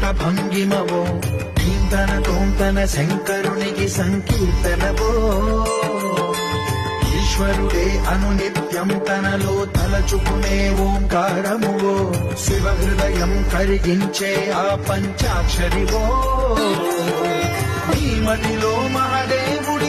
నోట భంగిమవో కీర్తన తోంతన శంకరునికి సంకీర్తనవో ఈశ్వరుడే అనునిత్యం తనలో తలచుకునే ఓంకారమువో శివ హృదయం కరిగించే ఆ పంచాక్షరివో నీ మదిలో మహాదేవుడు